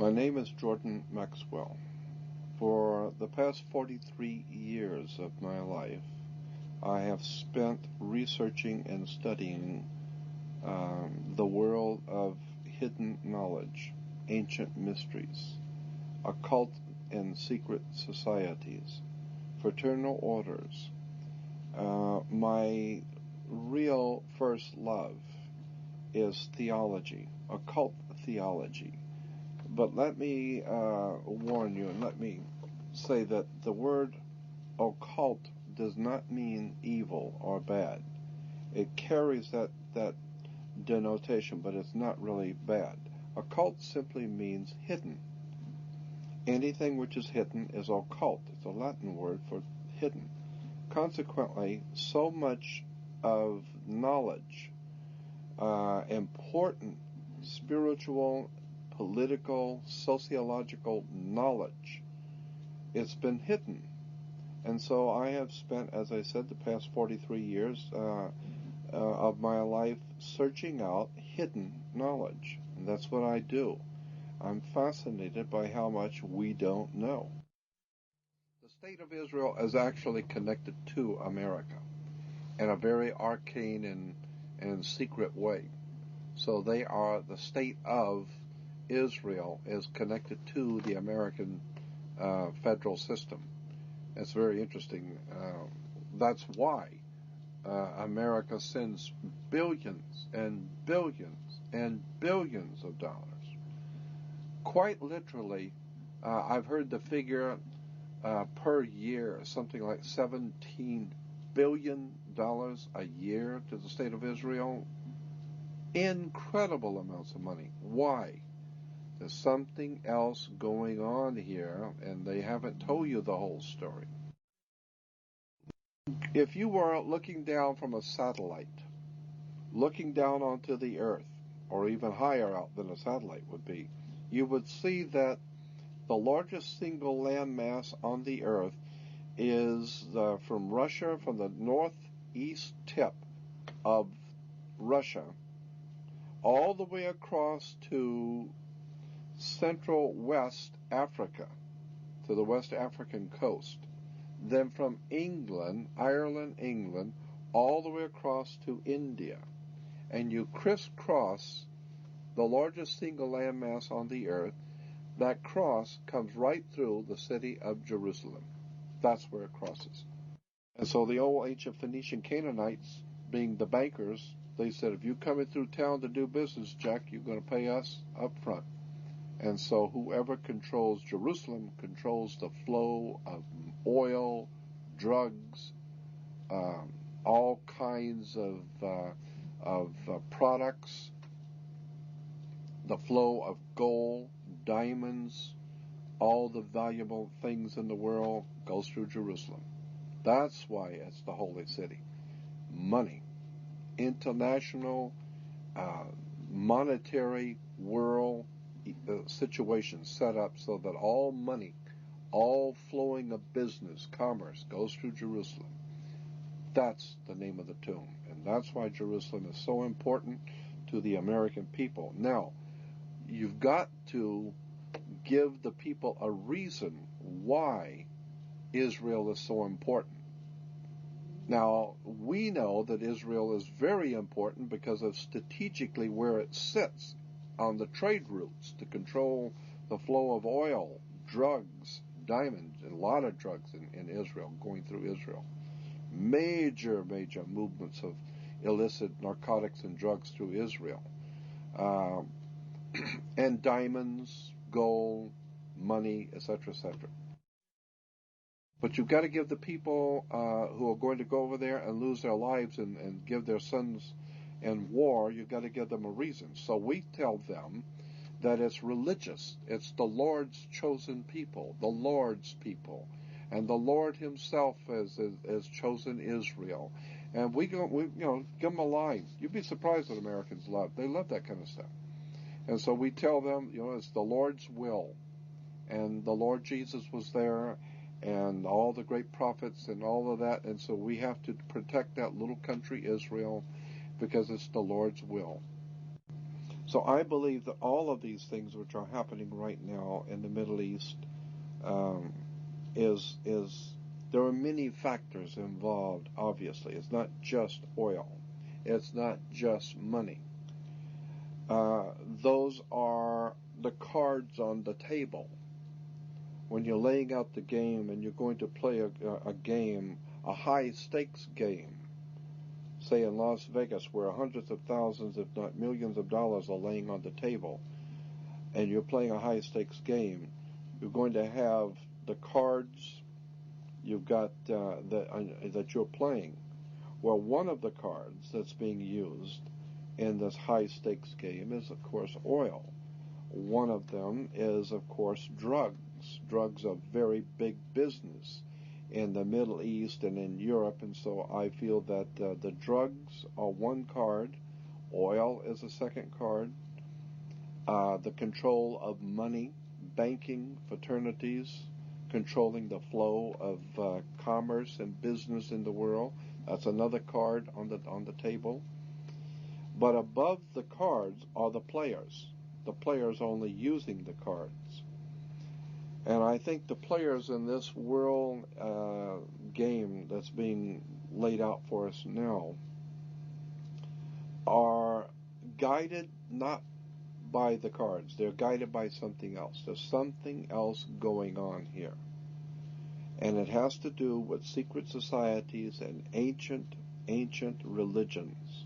My name is Jordan Maxwell. For the past 43 years of my life, I have spent researching and studying the world of hidden knowledge, ancient mysteries, occult and secret societies, fraternal orders. My real first love is theology, occult theology. But let me warn you, and let me say that the word occult does not mean evil or bad. It carries that denotation, but it's not really bad. Occult simply means hidden. Anything which is hidden is occult. It's a Latin word for hidden. Consequently, so much of knowledge, important spiritual, political, sociological knowledge, it's been hidden. And so I have spent, as I said, the past 43 years of my life searching out hidden knowledge. And that's what I do. I'm fascinated by how much we don't know. The state of Israel is actually connected to America in a very arcane and secret way. So they are, the state of Israel is connected to the American federal system. It's very interesting. That's why America sends billions and billions and billions of dollars. Quite literally, I've heard the figure per year, something like $17 billion a year to the state of Israel. Incredible amounts of money. Why? There's something else going on here, and they haven't told you the whole story. If you were looking down from a satellite, looking down onto the Earth, or even higher out than a satellite would be, you would see that the largest single landmass on the Earth is from Russia, from the northeast tip of Russia, all the way across to Central West Africa, to the West African coast. Then from Ireland, England, all the way across to India. And you crisscross the largest single landmass on the earth. That cross comes right through the city of Jerusalem. That's where it crosses. And so the old ancient Phoenician Canaanites, being the bankers, they said, if you come in through town to do business, Jack, you're going to pay us up front. And so whoever controls Jerusalem controls the flow of oil, drugs, all kinds of products, the flow of gold, diamonds, all the valuable things in the world goes through Jerusalem. That's why it's the holy city. Money, international, monetary world situation set up so that all money, all flowing of business, commerce goes through Jerusalem. That's the name of the tomb. And that's why Jerusalem is so important to the American people. Now, you've got to give the people a reason why Israel is so important. Now, we know that Israel is very important because of strategically where it sits on the trade routes to control the flow of oil, drugs, diamonds, and a lot of drugs in Israel, going through Israel. Major movements of illicit narcotics and drugs through Israel. And diamonds, gold, money, etc., etc. But you've got to give the people who are going to go over there and lose their lives and give their sons in war, you've got to give them a reason. So we tell them that it's religious. It's the Lord's chosen people, the Lord's people. And the Lord himself has chosen Israel. And we give them a line. You'd be surprised what Americans love. They love that kind of stuff. And so we tell them, it's the Lord's will. And the Lord Jesus was there, and all the great prophets and all of that. And so we have to protect that little country, Israel, because it's the Lord's will. So I believe that all of these things which are happening right now in the Middle East is there are many factors involved. Obviously, it's not just oil, it's not just money. Those are the cards on the table. When you're laying out the game and you're going to play a game, a high-stakes game, say in Las Vegas, where hundreds of thousands, if not millions of dollars are laying on the table, and you're playing a high-stakes game, you're going to have the cards you've got that you're playing. Well, one of the cards that's being used in this high-stakes game is, of course, oil. One of them is, of course, drugs. Drugs are very big business in the Middle East and in Europe, and so I feel that the drugs are one card, oil is a second card, the control of money, banking, fraternities, controlling the flow of commerce and business in the world, that's another card on the table. But above the cards are the players only using the cards. And I think the players in this world game that's being laid out for us now are guided not by the cards. They're guided by something else. There's something else going on here. And it has to do with secret societies and ancient religions